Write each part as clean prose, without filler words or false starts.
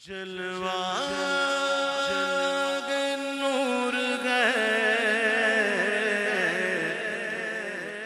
جلوہ نور گئے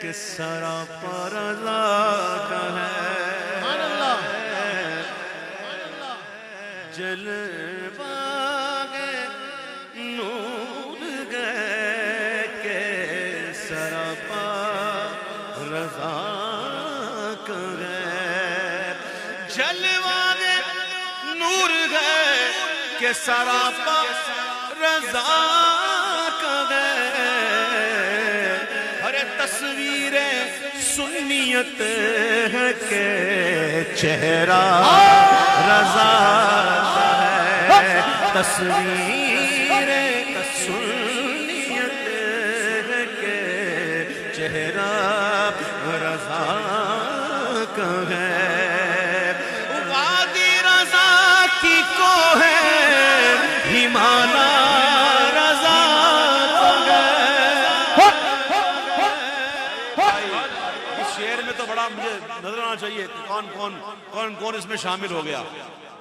کہ سراپا رضا کا ہے جلوہ نور گئے کہ سراپا رضا کا ہے جلوہ نور گئے کہ سراپا رضا کا ہے ہر تصویر سنیت ہے کہ چہرہ رضا کا ہے تصویر سنیت ہے کہ چہرہ رضا کا ہے ہمانا رضا اس شعر میں تو بڑا مجھے نظر آنا چاہیے کون کون اس میں شامل ہو گیا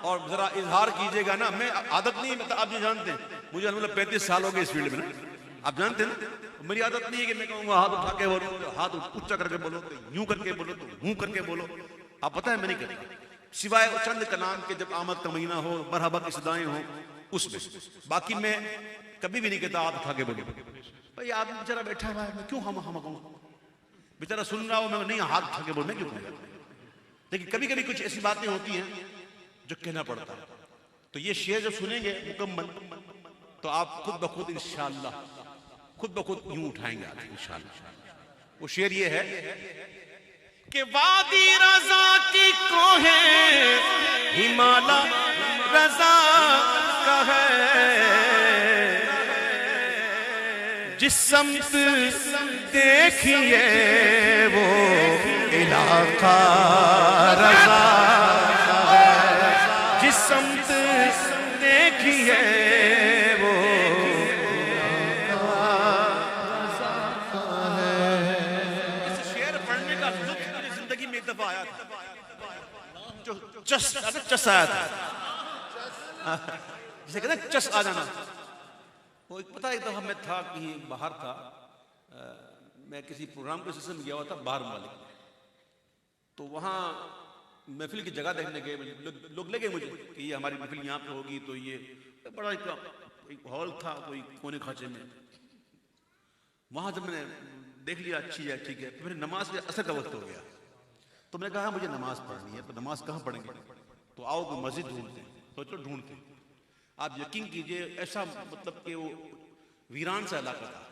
اور ذرا اظہار کیجئے گا نا میں عادت نہیں آپ یہ جانتے ہیں مجھے 35 سال ہو گئے اس فیلڈ میں آپ جانتے ہیں میری عادت نہیں ہے کہ میں کہوں گا ہاتھ اٹھا کے بولو ہاتھ اونچا کر کے بولو یوں کر کے بولو تو ہوں کر کے بولو آپ پتہ ہے میں نہیں کرتا سوائے چند کلام کے جب آمد کا مہینہ ہو مرحبا کی صدائیں ہوں اس میں باقی میں کبھی بھی نہیں کہتا آپ اٹھا کے بولو بھئی آدمی بیچارہ بیٹھا ہوا ہے میں کیوں ہم کہوں بیچارہ سن رہا ہوں میں نہیں ہاتھ اٹھا کے بولوں میں کیوں کہوں لیکن کبھی کبھی کچھ ایسی باتیں ہوتی ہیں جو کہنا پڑتا ہے تو یہ شعر جب سنیں گے مکمل تو آپ خود بخود انشاءاللہ خود بخود یوں اٹھائیں گے انشاءاللہ وہ شعر یہ ہے کہ وادی رضا کی کوہیں ہمالا رضا کا ہے جس سمت دیکھیے وہ علاقہ رضا کا ہے جس سمت دیکھیے وہ رضا کا ہے اس شعر پڑھنے کا لطف میری زندگی میں ایک دفعہ آیا تھا جو چس آیا تھا جسے کہتے ہیں چس آ جانا وہ پتہ ایک دفعہ میں تھا کہیں باہر تھا میں کسی پروگرام کے سلسلے میں گیا ہوا تھا باہر ممالک تو وہاں محفل کی جگہ دیکھنے گئے لوگ لے گئے مجھے کہ یہ ہماری محفل یہاں پہ ہوگی تو یہ بڑا ایک ہال تھا کوئی کونے کھانچے میں وہاں جب میں نے دیکھ لیا اچھی ہے ٹھیک ہے پھر میری نماز کے اثر کا وقت ہو گیا تو میں نے کہا مجھے نماز پڑھنی ہے تو نماز کہاں پڑھیں گے تو آؤ کوئی مسجد ڈھونڈتے ہیں سوچو ڈھونڈتے آپ یقین کیجئے ایسا مطلب کہ وہ ویران سا علاقہ تھا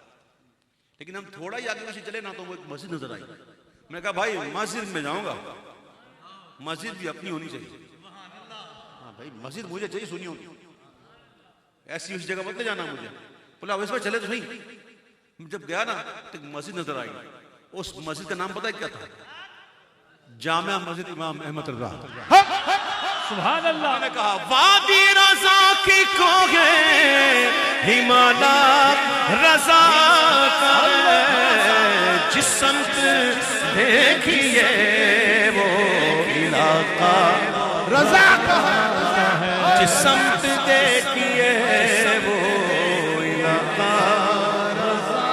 لیکن ہم تھوڑا ہی آگے سے چلے نا تو وہ ایک مسجد نظر آئی میں نے کہا بھائی مسجد میں جاؤں گا مسجد بھی اپنی ہونی چاہیے ہاں بھائی مسجد مجھے چاہیے سنی ہونی ایسی اس جگہ مت جانا مجھے بولا ویسے چلے تو صحیح جب گیا نا تو ایک مسجد نظر آئی اس مسجد کا نام پتہ ہے کیا تھا جامع مسجد امام احمد رضا سبحان اللہ میں نے کہا وادی رضا کی کوہیں ہمالا رضا کا ہے جس سمت دیکھیے وہ علاقہ رضا کا ہے جس سمت دیکھیے وہ علاقہ رضا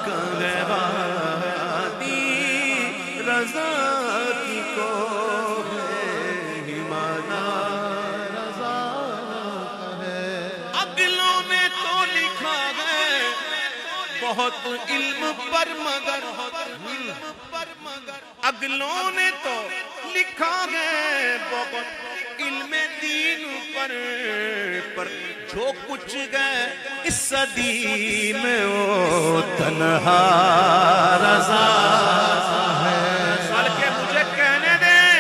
کا ہے وادی رضا کی کوہیں ہمالا رضا کا ہے اگلوں نے تو لکھا ہے بہت علم پر مگر اگلوں نے تو لکھا ہے بہت علم دین پر جو کچھ گئے اس صدی میں وہ تنہا رضا ہے بلکہ مجھے کہنے دیں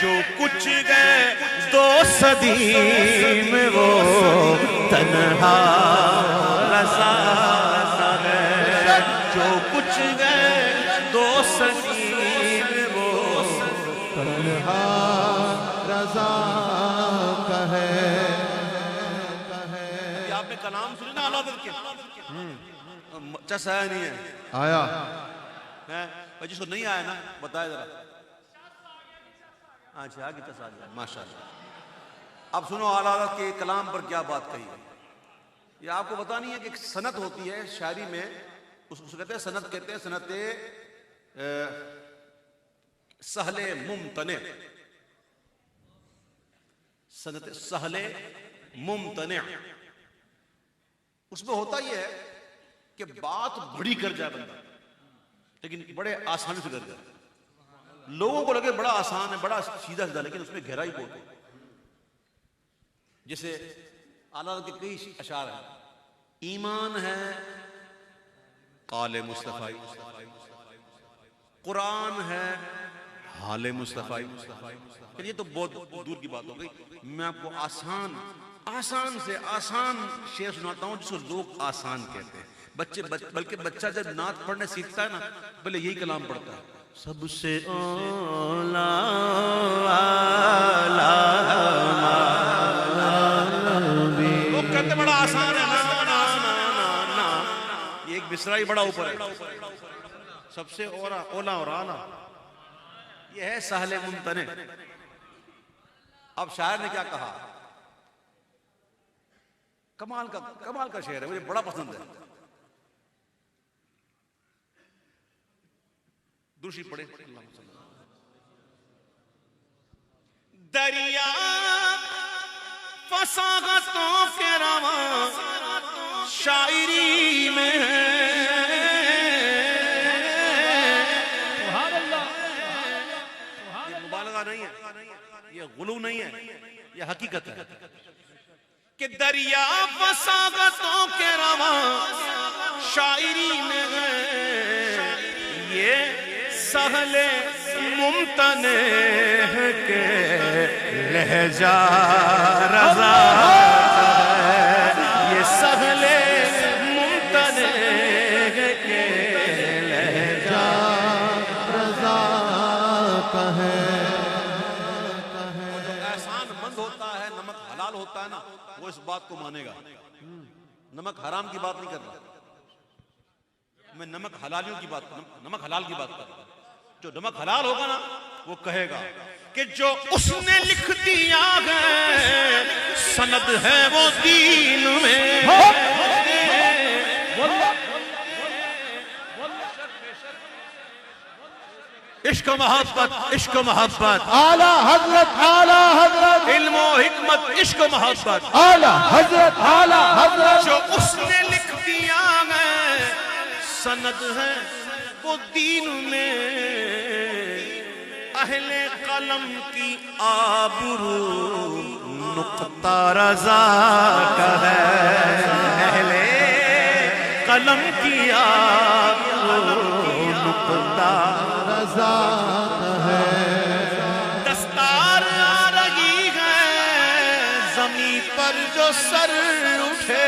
جو کچھ گئے 2 صدی میں وہ تنہا رضا ہے جو کچھ گئے 2 صدی میں وہ تنہا رضا کا ہے آپ نے کلام سنی نا اللہ کے چس آیا نہیں ہے آیا جس کو نہیں آیا نا بتائے ذرا اچھا آگے تصال ماشاء اللہ. اب سنو اعلیٰ حضرت کے کلام پر کیا بات کہی ہے. یہ آپ کو پتا نہیں ہے کہ ایک صنعت ہوتی ہے شاعری میں, اس کو کہتے ہیں صنعت, کہتے ہیں صنعت سہل ممتنع. صنعت سہل ممتنع, اس میں ہوتا یہ ہے کہ بات بڑی کر جائے بندہ لیکن بڑے آسانی سے کر جائے. لوگوں کو لگے بڑا آسان ہے, بڑا سیدھا سیدھا, لیکن اس میں گہرائی بہت ہے. جیسے اعلیٰ کے کئی اشعار ہیں. ایمان ہے قال مصطفی, قرآن ہے حال مصطفی. یہ تو بہت دور کی بات ہو گئی. میں آپ کو آسان سے آسان شعر سناتا ہوں جس کو لوگ آسان کہتے ہیں. بلکہ بچہ جب نعت پڑھنے سیکھتا ہے نا, پہلے یہی کلام پڑھتا ہے, سب سے اولا لوگ کہتے بڑا آسان ہے. یہ ایک مصرع ہی بڑا اوپر ہے. سب سے اولا اور اعلیٰ, یہ ہے سہل ممتنع. اب شاعر نے کیا کہا, کمال کا شعر ہے, مجھے بڑا پسند ہے. دوسری پڑھے. دریا فصاحتوں کے رواں شاعری میں ہے, یہ مبالغہ نہیں ہے, یہ غلو نہیں ہے, یہ حقیقت ہے کہ دریا فصاحتوں کے رواں شاعری میں ہے. یہ سہل ممتنع کے لہجہ رضا ہے. یہ سہل ممتنع کے لہجہ رضا کا ہے. احسان مند ہوتا ہے, نمک حلال ہوتا ہے نا, وہ اس بات کو مانے گا. نمک حرام کی بات نہیں کر رہا میں, نمک حلال کی بات کر رہا ہوں. جو نمک حلال ہوگا نا وہ کہے گا کہ جو اس نے لکھ دیا ہے سند ہے وہ دین میں. عشق و محبت اعلیٰ حضرت علم و حکمت, عشق و محبت اعلیٰ حضرت جو اس نے لکھ دیا ہے سند ہے وہ دین میں. اہل قلم کی آبرو نقطہ رضا کا ہے. اہل قلم کی آبرو نقطہ رضا کا ہے. دستار آ رہی ہے زمین پر جو سر اٹھے.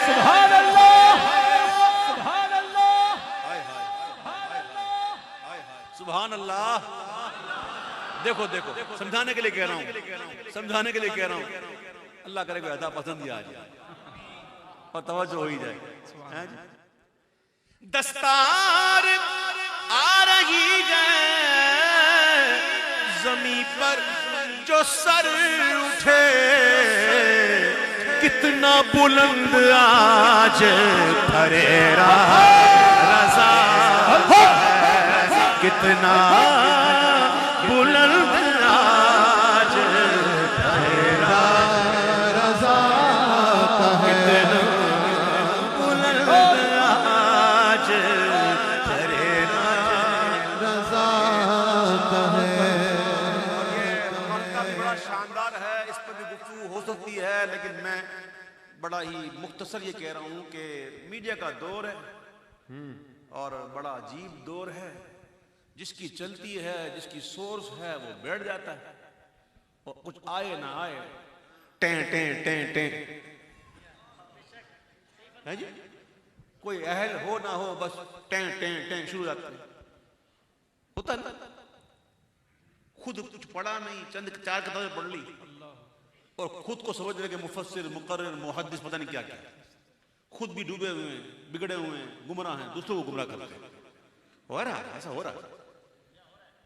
سبحان اللہ, سبحان اللہ. دیکھو سمجھانے کے لیے کہہ رہا ہوں, اللہ کرے کوئی ادا پسند ہی آ جائے اور توجہ ہو ہی جائے. دستار آ رہی ہے زمین پر جو سر اٹھے. کتنا بلند آج پھریرا رضا, کتنا بلند آج پھریرا رضا کا ہے. کتنا بلند آج پھریرا رضا کا ہے. یہ مرتبہ بھی بڑا شاندار ہے, اس پر بھی گفتگو ہو سکتی ہے, لیکن میں بڑا ہی مختصر یہ کہہ رہا ہوں کہ میڈیا کا دور ہے اور بڑا عجیب دور ہے. جس کی چلتی ہے, جس کی سورس ہے, وہ بیٹھ جاتا ہے اور کچھ آئے نہ آئے ٹیں ٹیں ٹیں ٹیں ہے جی. کوئی اہل ہو نہ ہو بس ٹیں ٹیں ٹیں شروع ہوتا ہے نا. خود کچھ پڑھا نہیں, چند 4 کتابیں پڑھ لی اور خود کو سمجھ رہے کہ مفسر, مقرر, محدث پتہ نہیں کیا کیا. خود بھی ڈوبے ہوئے ہیں, بگڑے ہوئے ہیں, گمراہ ہیں, دوسروں کو گمراہ کرتے ہیں. ہو رہا ہے, ایسا ہو رہا ہے.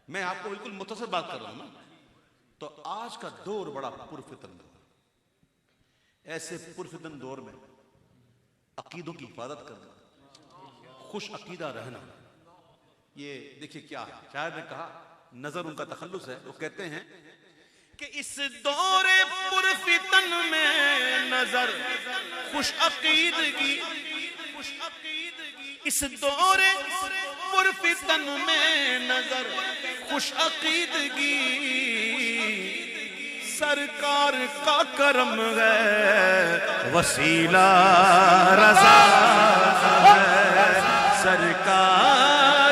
میں آپ کو بالکل مختصر بات کر رہا ہوں نا. تو آج کا دور بڑا پرفتن دور، ایسے پرفتن دور میں عقیدوں کی حفاظت کرنا، خوش عقیدہ رہنا، یہ دیکھیے کیا ہے. شاعر نے کہا، نظر ان کا تخلص ہے، وہ کہتے ہیں کہ اس دور پرفتن میں نظر خوش عقیدگی، اس دور پرفتن میں نظر خوش عقیدگی، سرکار کا کرم ہے وسیلہ رضا ہے، سرکار